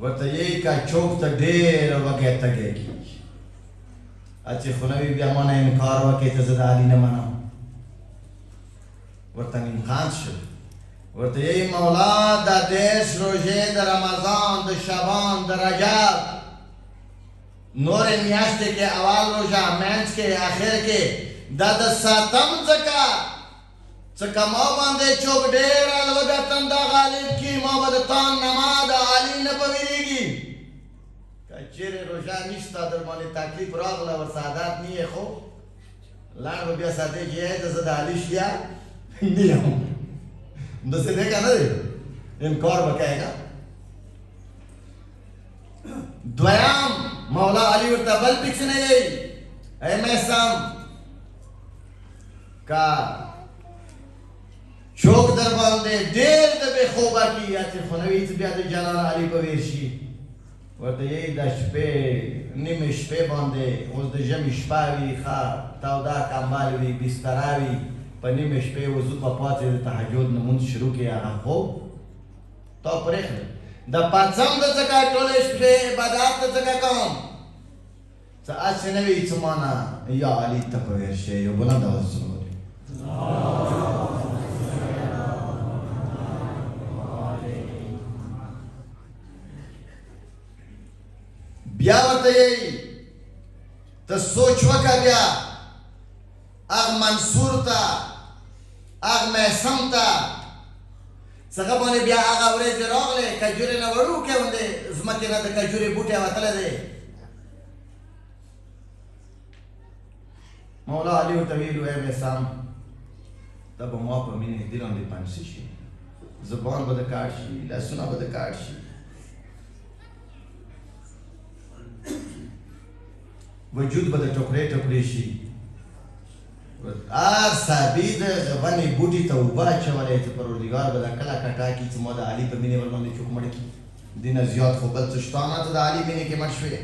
Speaker 1: ورته یې که چوک ته ډېره وږی تږی کېږي چې خونوي بیا ما نه انکار وکړې ته زه د علي نه منم ورته امکان شو ورته یې مولا د 10 روژې د رمضان د شعبان د رجب نور میاشتې کې اول روژه منځ کې آخر کې دا د ساتم ځکه څکه ما باندې چوک ډېره لوږه تنده غالب کي ما به د تان نه ما د علي نه به وېرېږي که چېرې روژه نشته در باندې تکلیف راغله ورته عادت نه یې خو لاړ به بیا ساتې چې یې زه د علي شیعه نه یم همداسې دی که نه دی انکار به کوې که دویم مولا علي ورته بل پیچ نه یی ای میسم که چوک در باندې ډېر د بې خوبه کي چې خونوي چې بیا د جلال علي په ویر شي ورته یې د شپې نیمې شپې باندې اوس د ژمي شپه وي ښه توده کمبل وي بستره وي په نیمې شپې وضو به پاڅې د تهجد لمونځ شروع کړي هغه خوب تا پرېښله د پاڅم د څخه ټولې شپې عبادت د څخه کوم څه هسې نه وي څه ما نه یا علي ته په ویر شي یو بلند اواز سره بیا ورته یې ته سوچ وکړه بیا هغه منصور ته هغه میسم ته څنګه باندې بیا هغه ورځې راغلې کجورې نه وړوکی غوندې ځمکې نه د کجورې بوټی وتلی دی مولا علي ورته ویلو ای میسم ته به ما په مینې دل باندې پنسي شي زبان به د کاټ شي لاسونه به د کاټ شي وجود به د ټوکرې ټوکرې شي هر صحابي د ونې بوټي ته اوبه اچولی چې پروردګار به دا کله کټاکي چې ما د علي په مینې ورباندې څوک مړ کړي دې نه زیات خو بل څه شته نه ته د علي مینې کې مړ شوې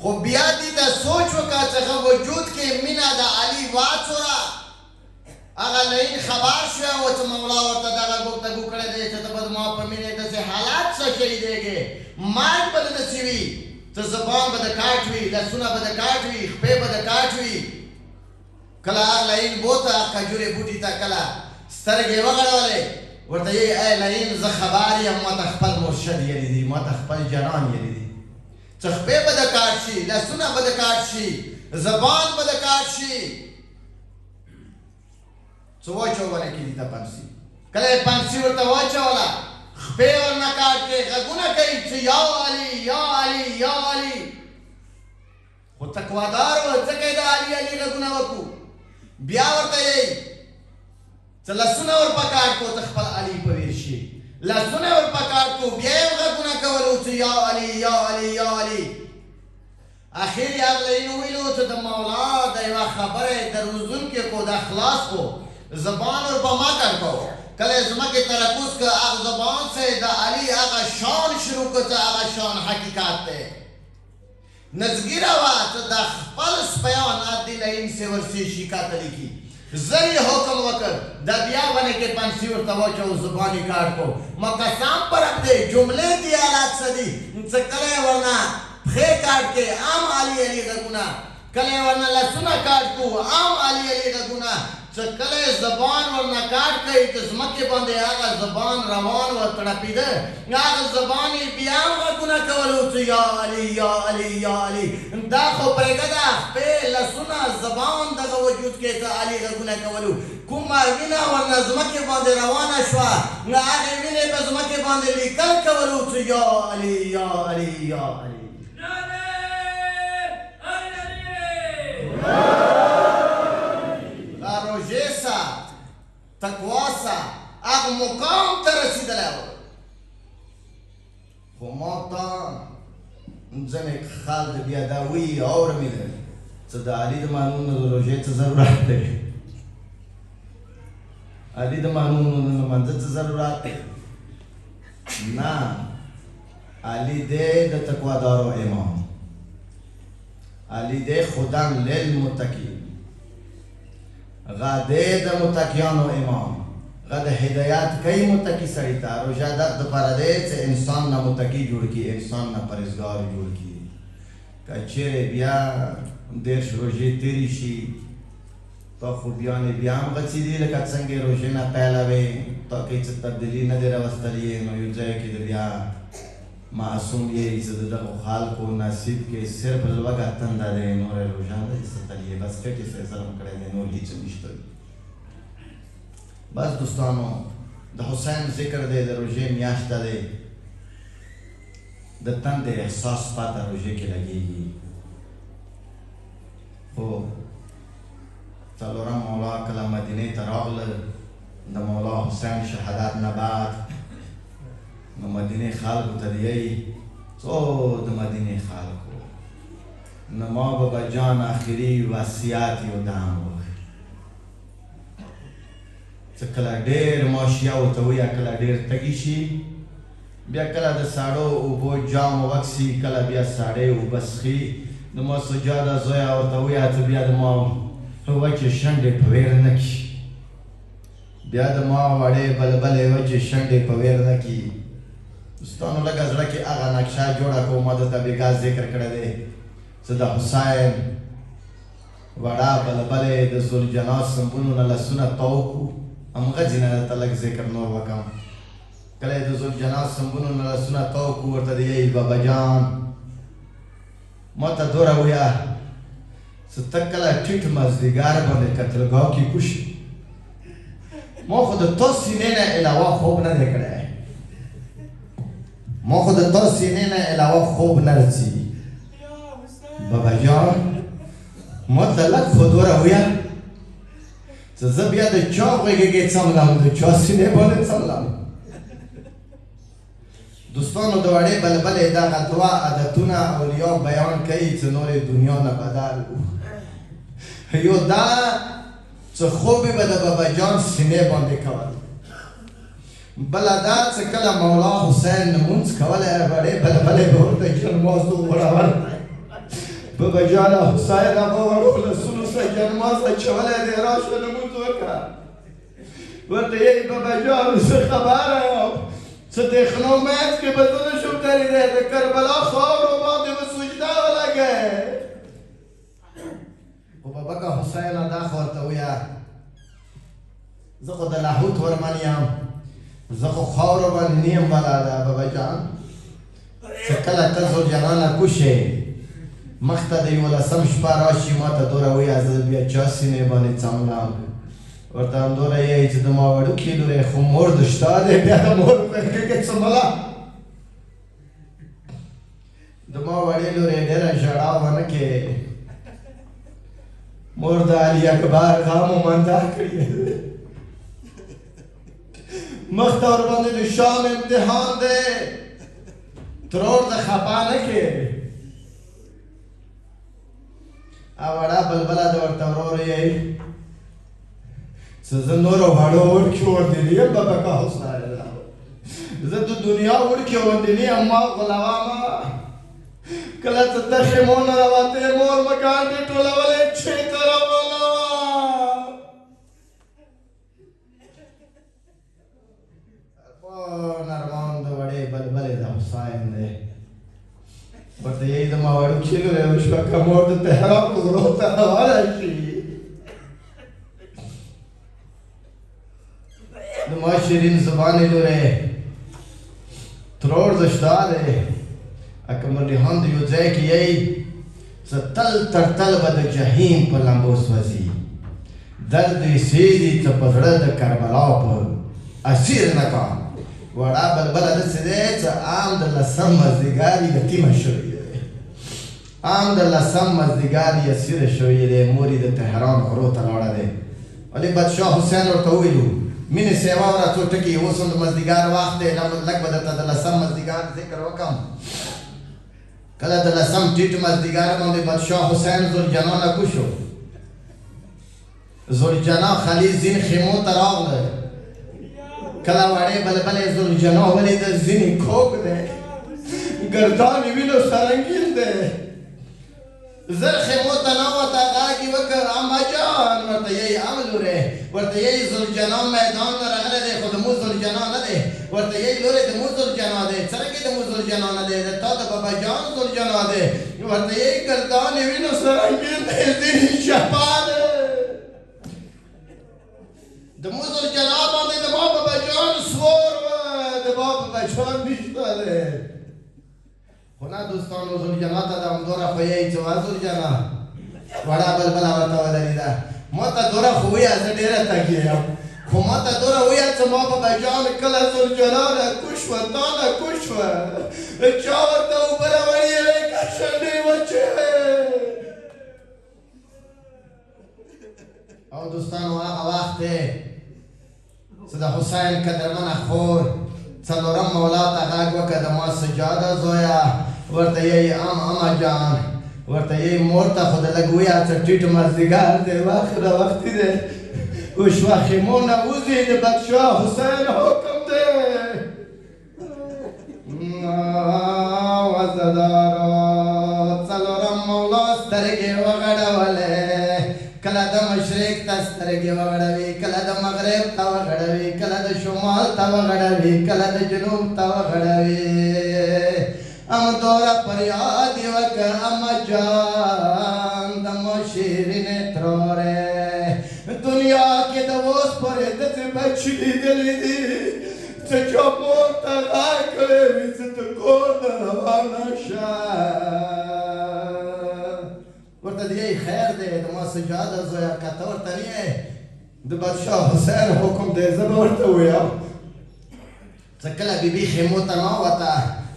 Speaker 1: خو بیا دې ته سوچ وکړه چې هغه وجود کې مینه د علي واچوره هغه لئین خبر شوی و چې مولا ورته دغه ګفتګو کړی دی چې ته به زما په مینې داسې حالات څه شهیدېږې مرګ به د داسې وي چې زبان به د کاټ وي لاسونه به د کاټ وي خپې به د کاټ وي کله هغه لئین بوته کجورې بوټي ته کله سترګې وغړولې ورته یې ای لئین زه خبر یم ما ته خپل مرشد یلی دي ما ته خپل جنان یلی دي چې خپې به د کاټ شي لاسونه به د کاټ شي زبان به د کاټ شي څه واچوله کلي ته پنسي کله یې پنسي ورته واچوله خپې ورنه کاټ کې غږونه کوي چې یا علي یا علي یا علي خو تقوادار و ځکه یې د علي علي غږونه وکړو بیا ورته یې چې لاسونه ور په کاټ کړو ته خپل علي په ویر شي لاسونه ور په کاټ کړو بیا یې غږونه کولو چې یا علي یا علي یا علي اخر یې هغه لئین وویلو چې د مولا د یوه خبرې د روزونکي کو د خلاص کو زبان ور په ما کړ کو کله ځمکې ته راکوز که هغه زبان سے د علي هغه شان شروع کړ چې هغه شان حقیقت دی نزګیره وه چې د خپل سپیان د لئین سے ورسې شکایت لیکي زه یې حکم وکړ د بیا ونې کې پنسي ورته واچو زبان یې کاټ کو ما قسم پر رب دی جملې دي حالات څه دي چې کله یې ورنه پښې کاټ کې عام علي علي غږونه کله یې ورنه لاسونه کاټ کو عام علي علي غږونه چې کله یې زبان ورنه کاټ کوي چې ځمکې باندې هغه زبان روان و تړپېده هغه زبان یې بیا هم غږونه کولو چې یا علي یا علي یا علي دا خو پرېږده خپې لاسونه زبان دغه وجود کې چې علي غږونه کولو کومه وینه ورنه ځمکې باندې روانه شوه هغې وینې په ځمکې باندې لیکل کولو چې یا علي یا علي یا علي روژې سه تقوا سه هغه مقام ته رسېدلی و خو ما ته ځینې خلک بیا دا وایي اورمېده چې د علي د مانونو د روژې څه ضرورت دی علي د مانونو د لمانځه څه ضرورت دی نه علي دی د تقوادارو امام علي دی خدن للمتقین غا دی د متقیانو امام غا د هدایت کوي متقي سړي ته روژه دغه دپاره دی چې انسان نه متقي جوړ کړي انسان نه پرهیزګار جوړ کړي که چیرې بیا دېرش روژې تېرې شي تا خوبیانې بیا هم غڅېدي لکه څنګه یې روژې نه پیله وې تا کې څه تبدیلي نه دی راوستلې نو یو ځای کې د بیا معصوم یې چې د دغو خلکو نصیب کې صرف لوږه تنده دی نور روژه نه دي ستلې بس ټکې فیصله م کړی دی نور هېڅ نشته بس دوستانو د حسین ذکر دی د روژې میاشته دی د تندې احساس پاته روژې کې لګېږي خو څلورم مولا کله مدینې ته راغله د مولا حسین شهادت نه بعد نو مدینې خلکو ته دی څو د مدینې خلکو نو ما بابا جان آخري وصیت یو دام وکړ چې کله ډېر ماشیه ورته وایه کله ډېر تږي شي بیا کله د ساړو اوبو جام وکسي کله بیا ساړې اوبه څښي نو ما سجاده زویه ورته وایه چې بیا د ما وچې شنډې په ویر نه کړي بیا د ما وړې بلبلې وچې شنډې په ویر نه کړي دوستانو لږه زړه کې هغه نقشه جوړه کړو ما دلته بېګا ذکر کړی دی چې د حسین وړه بلبلې د ذوالجناح سمبولو نه لاسونه تاو کړو همغځې نه درته لږ ذکر نور وکړم کله یې د ذوالجناح سمبولو نه لاسونه تاو کړو ورته دی یی بابا جان ما ته دوره ووایه چې ته کله ټیټ مازدیګر باندې قتلګاه کې کوشي ما خو د تا سینې نه علاوه خوب نه دی کړی ما خو د تا سینې نه علاوه خوب نه رسي بابا جان ما ته لږ خو دوره ووایه چې زه بیا د چا غېږې کې څملم د چا سینې باندې څملم دوستانو د وړې بلبلې دغه دوه عادتونه اولیاء بیان کوي چې نورې دنیا نه بدل یو دا چې خوب به د بابا جان سینې باندې کول بله دا چې کله مولا حسین لمونځ کولی وړې بلبلې به ورته جنماز وغوړول بابا جان حسین هغه وړو لاسونو سره جنماز اچولی دی راشه لمونځ وکړه ورته یې بابا جان زه خبره یم څه دخنو منځ کې به زه نشم درېدی د کربلا خاورو باندې به سجده ولګی خو بابکه حسینه دا خو ورته ویه زه خو د لاهوت ورمن یم زه خو خاورو باندې نه یم بلاده بابا جان چې کله ته زوجانانه کوشې مخ ته د یولسم شپه راشي ما ته دوره ویه زه بیا چا سینې باندې څملم ورته همدوره یې چې د ما وړوکي لورې خو مور د شته دی بیا د مور په کې څمله د ما وړې لورې ډېره ژړا ونه کې مور د علي اکبر غم ومنده کړي مخ ته ورباندې د شام امتحان دی ترور د خفه نه کې وړه بلبله د ورته ورور یې زه نور وړو وړکي وردني یم بابکه حسین زه د دنیا وړکي وردني یم ما غلامه کله چې ته خیمونه راوتې مور مکان دې ټولولی چېرته روانه ارمان ارمان د وړې بلبلې د حسین دی ورته یې زما وړوکي لورې وشوه که مور د تهران غرو ته روانه شي د ما شیرین زبانې لورې ترور د شته دی اکه مرډیحان د یو ځای کې یی څه تل تر تل به د جهیم په لمبو سوځي درد یې سیدي څه په زړه د کربلا په اسیر نه کا وړه بلبله داسې دی چې عام د لسم مازدیګر یې یتیمه شوې دی عام د لسم مازدیګر یې اسیره شوې دی مور یې د تهران غرو ته لاړه دی ولې بادشاه حسین ورته وویلو مینې سیوا وره څو ټکي اوس هم د مازدیګر وخت دی لږ به درته د لسم مازدیګر ذکر وکړم کله د لسم ټیټ مازدیګر باندې بادشاه حسین زلجنانه کوشو زلجنا خلیل زین خیمو ته راغله کله وړې بلبلې زلجنا ولیده ځینې کوږ دی ګردان یې وینو سرنګین دی زر خیمو ته ننوته غږ یې وکړ اما جان ورته یې ام لورې ورته یې زلجنا میدان نه راغلی دی خو د مو زلجنا نه دی ورته یې لورې د مو زلجنا دی څرنګې د مو زلجنا نه دی د تا د بابا جان زلجنا دی ورته یې ګردان یې وینو سرنګین دی ځینې شپه دی د مو زلجنا باندې د ما بابا جان سور وه د ما بابا جان نشته دی خو نه دوستانو زلجنا ته د همدوره خو یې چې وا زلجنا وړه بلبله ورته ودرېده ما ته دوره خو ویه زه ډېره تږې یم خو ما ته دوره ویه چې ما بابا جان کله زلجنا راکوږ شوه تا راکوږ شوه چا ورته اوبه راوړې وې که شنډې وچې او دوستانو هغه وخت دی چې د حسین قدرمنه خور څلورم مولا ته غږ وکړه د ما سجاده زویه ورته یې اما جان ورته یې مور ته خو د لږ ویه څه ټیټ مازدیګر دی وخت راوختي دی وشوه خیمو نه وځي د بادشاه حسین حکم دی وزدارو څلورم مولا سترګې وغړولې کله د مشرق ته سترګې وغړوي کله د مغرب ته وغړوي کله د شمال ته وغړوي کله د جنوب ته وغړوي همدوره فریاد یې وکړ اما جان د مو شیرینې ترورې دنیا کې د اوس پورې داسې بچي لیدلي دي چې چا مور ته غږ کړی وي چې ته کور ته روانه شه ورته د یې خیر دی د ما سجاده زویه که ته ورته نه یې د بادشاه حسین حکم دی زه به ورته ویم چې کله بیبي خیمو ته ناوته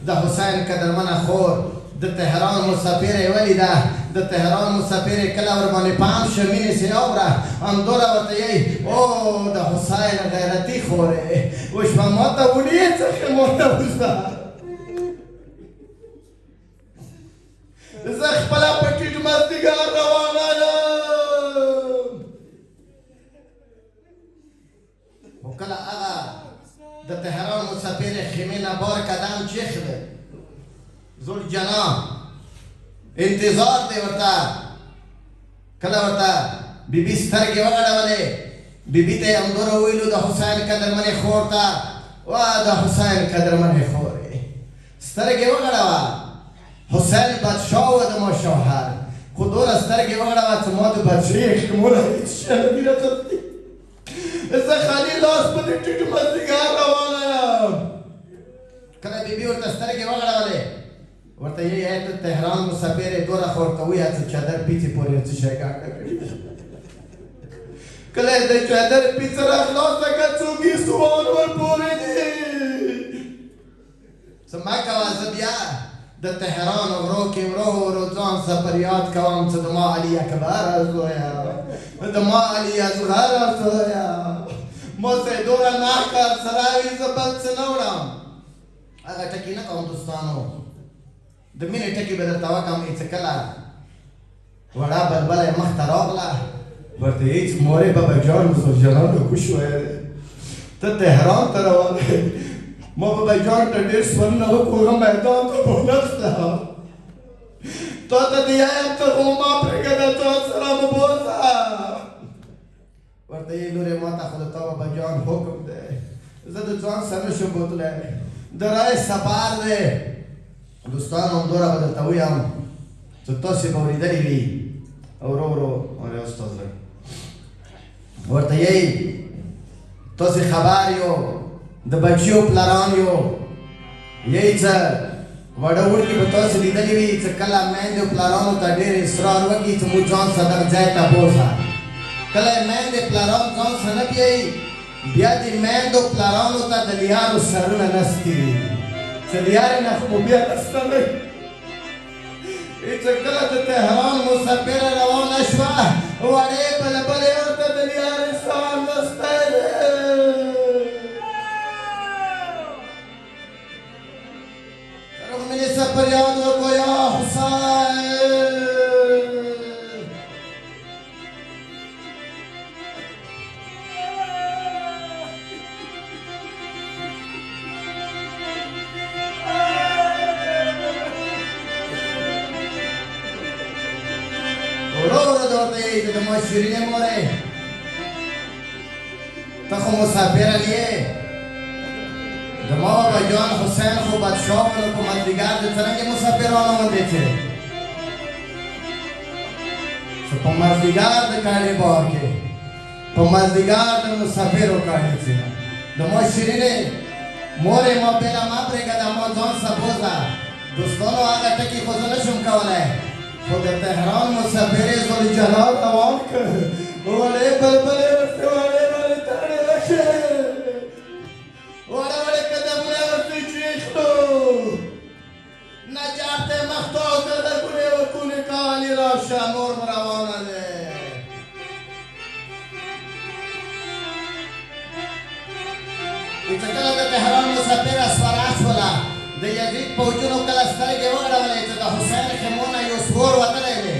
Speaker 1: د حسین قدرمنه خور د تهران مسافرې ولیده د تهران مسافرې کله ورباندې پام شه مینې سې اوره همدوره ورته یې او د حسین غیرتي خورې وشوه ما ته وړې څه خیمو ته وځه مسافر خیمه نبار قدم چخله زول جناب انتظار دی ورته کله ورته بیبي سترګې وغړولې بیبي ته یې همدومره وویلو د حسین قدرمنې خور ته وا د حسین قدرمنې خورې سترګې وغړوه حسین بادشاه و د ما شوهر خو دومره سترګې وغړوه چې ما د بچې خیمونه هېڅ شی نه دي راته زه خالي لاس په دې ټیټ مازدیګر روانه یم کله بیبي ورته سترګې وغړولې ورته یې ته تهران مسافر یې دومره خو ورته ووایه چې چادر پیڅې پورې څه شی ګاډه کړي کله یې د چادر پیڅه راخلاصه کړه څوک یې سوان ورپورې دي څه مه کوه زه بیا د تهران غرو کې ورو ځان څه فریاد کوم چې د ما علي اکبر زویه د ما علي اصغر زویه ما ته یې دومره ناکار سره وي زه بل څه نه وړم هغه ټکي نه کوم دوستانو د مینې ټکي به درته وکړم چې کله وړه بلبله یې مخ ته راغله ورته یې چې مورې بابا جان مسلجانانو کوش ویلی ته تهران ته روان یې ما بابا جان ته ډېر سوالونه وکړو هغه میدان ته بونسته تا ته دې وایم ته خو ما پرېږده تا سره مه بوځه ورته یې لورې ما ته خو د تا بابا جان حکم دی زه د ځان سره نه شم بوتلی د رای سفر دی دوستانو همدومره به درته ووایم چې تاسې به اورېدلي وي ورو ورو استاد ورته یې تاسې خبر یو د بچیو پلاران یو یې چې وړه وړکي به تاسې لیدلي وي چې کله میندې پلارانو ته ډېر اصرار وکړي چې موږ ځان سره دغه ځای ته بوځه کله یې میندې پلاران ځان سره نه بیایي بیا د میندو پلارانو ته د لیارو سرونه نستي وي چې لیارې نه خو بیا نسته نه چې کله د تهران مسافره روانه شوه وړې بلبلې ورته د لیارې سر نستی دی رغمنې څه فریاد وکړو یا حسین د ما شیرینې مورې ته خو مسافره نه یې د ما بابا جان حسین خو بادشاه و نو په مازدیګر د څرنګې مسافرانو غوندې چې په مازدیګر د کاڼي بار کې په مازدیګر د مسافرو کاڼي چې د ما شیرینې مورې ما بېله مه پرېږده ما ځان سره بوځه دوستانو هغه ټکي خو زه نه شم کولی خو د تهران مسافرې ذوالجلال روان کړ وړې بلبلې ورته وړې وړې تړې وشې وړه وړې قدمونه ورته چیښلو نجات یې مخ تاو کړ د ګونې ورکونې کالي راشه مور مو روانه دی چې کله د تهران مسافره سواره شوله د یزید پوځونو کله سترګې وغړولې چې د حسین خیمونه یو سپور وتلی دی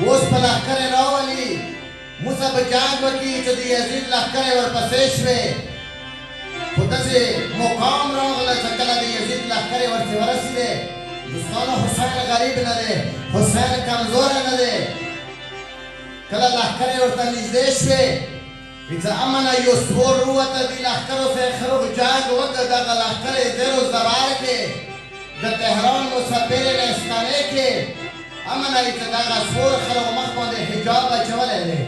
Speaker 1: اوس په لښکر یې راولي موږ به جنګ وکړي چې د یزید لښکر یې ورپسې شوې خو داسې مقام راغله چې کله د یزید لښکر یې ورته ورسېدې دوستانو حسین غریب نه دی حسین کمزوری نه دی کله لښکر یې ورته نږدې شوې چې امنه یو سپور ووته دې لښکرو سره یې ښه جنګ وکړه دغه لښکر یې زیر و زبر کې د تهران مسافرې نه ستنې کې امنه یې چې دغه سپور ښه مخ باندې حجاب اچولی دی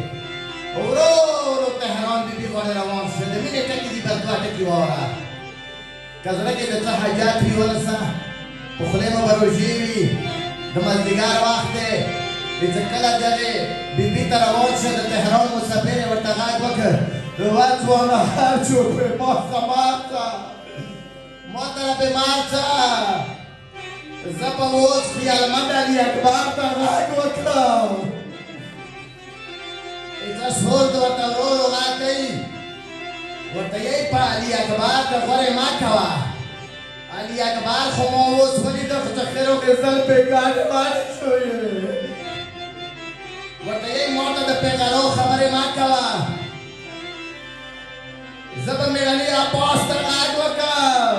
Speaker 1: ورو ورو تهران بیبي غاړې روان شو د مینې ټکي دي بل دوه ټکي واوره که زړه کې د څه حاجات وي ولسه په خولې مو به روژې وي د مازدیګر وخت دی چې کله دغې بیبي ته روان شه د تهران مسافر یې ورته غږ وکړ وا ځوانه هر څوک ما خبر شه ما ته بیمار شه زه به اوس خیالمند علي اکبر ته غږ وکړم زه شور د ورته ورو ورو غږ کوي ورته یې په علي اکبر ته غورې مه کوه علي اکبر خو ما اوس ولیده خو چې خیرو کې زل بېګانې باندې شوې ورته یې ما ته د پیغلو خبرې مه کوه زب میرانی آپاس تر آگ وکم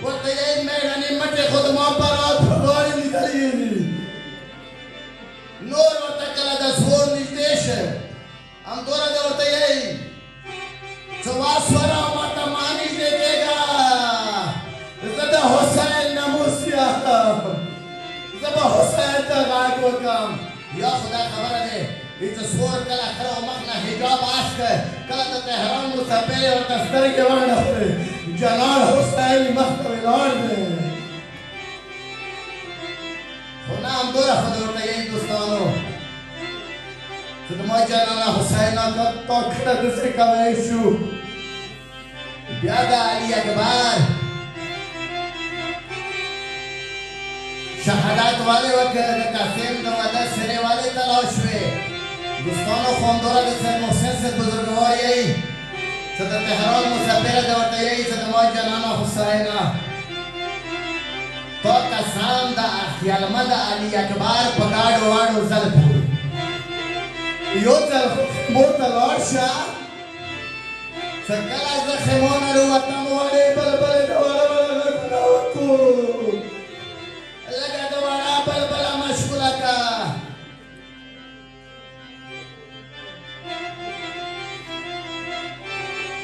Speaker 1: وقتی این میرانی مٹی خود ما پرات بگاری نکلی نور ورطا کلا دا زور نجدیشه हम दोरा दे होते यही चवास्वरा माता मानी देगा ज़दा हुसैन नमूसिया ज़बा हुसैन तगागो कम या खुदा खबर है ये तस्वीर कला खरा मखना हिजाब आश्क कला तहरान मुसफे और तस्कर के वर्ण होते जलाल हुसैन मख्तमिलान में होना हम दोरा खुदा होते यही दोस्तों Sedemai janana Husaina tok kita dusri kawaishu biada Ali Akbar शहादत वाले वक्त कासिम दवादा सिरे वाले तलाश हुए दोस्तों खानदोरा के सर मोहसिन से बुजुर्गवार यही सदर तेहरान मुसाफिर दवता यही sedemai janana Husaina तो कसम दा अखियालमद Ali Akbar पगाड़ वाड़ उजलपुर يوتر موتر عرشة سكال عز خيمون الوطن ولي بلبل دولا نوكو لقى دولا بلبل مشغولك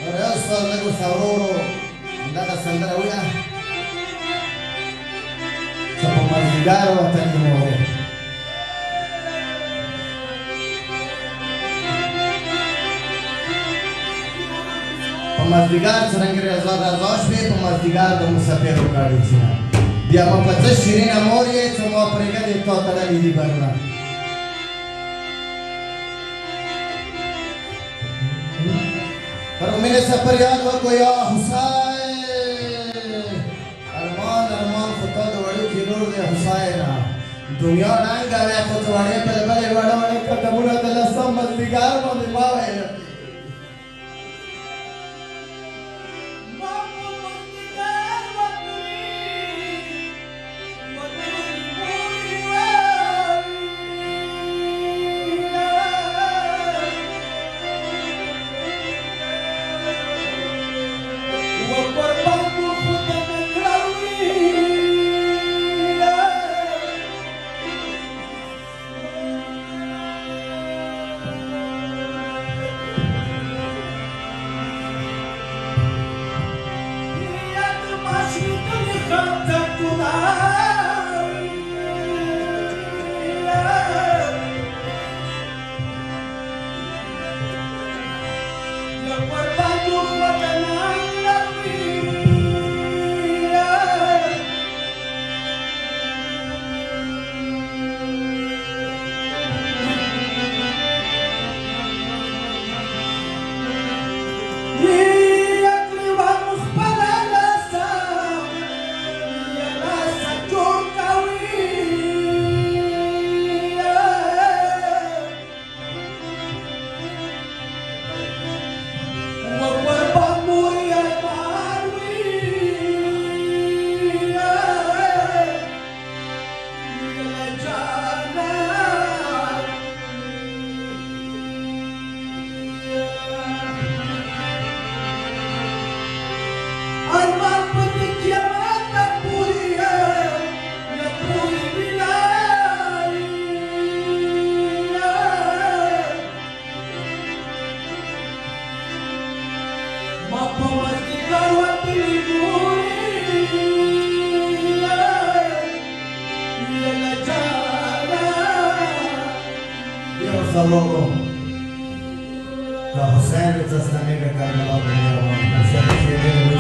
Speaker 1: ورأسفر لقو ثورورو عندها سندروية سبو مرزقار وطنموه Pemazdigar serang razas be pemazdigar do musafir ukadi china dia mapata shirin amor ye semua mereka de total di barna पर मेरे सफर याद हो कोया हुसैन अरमान अरमान खुदा दो बड़ी खिलोर दे हुसैन दुनिया नांग गावे खुद वाले बड़े बड़े कदमुना दलसा मजदिगार में मावे Sallallahu Husain itu senangnya kerana Allah berikan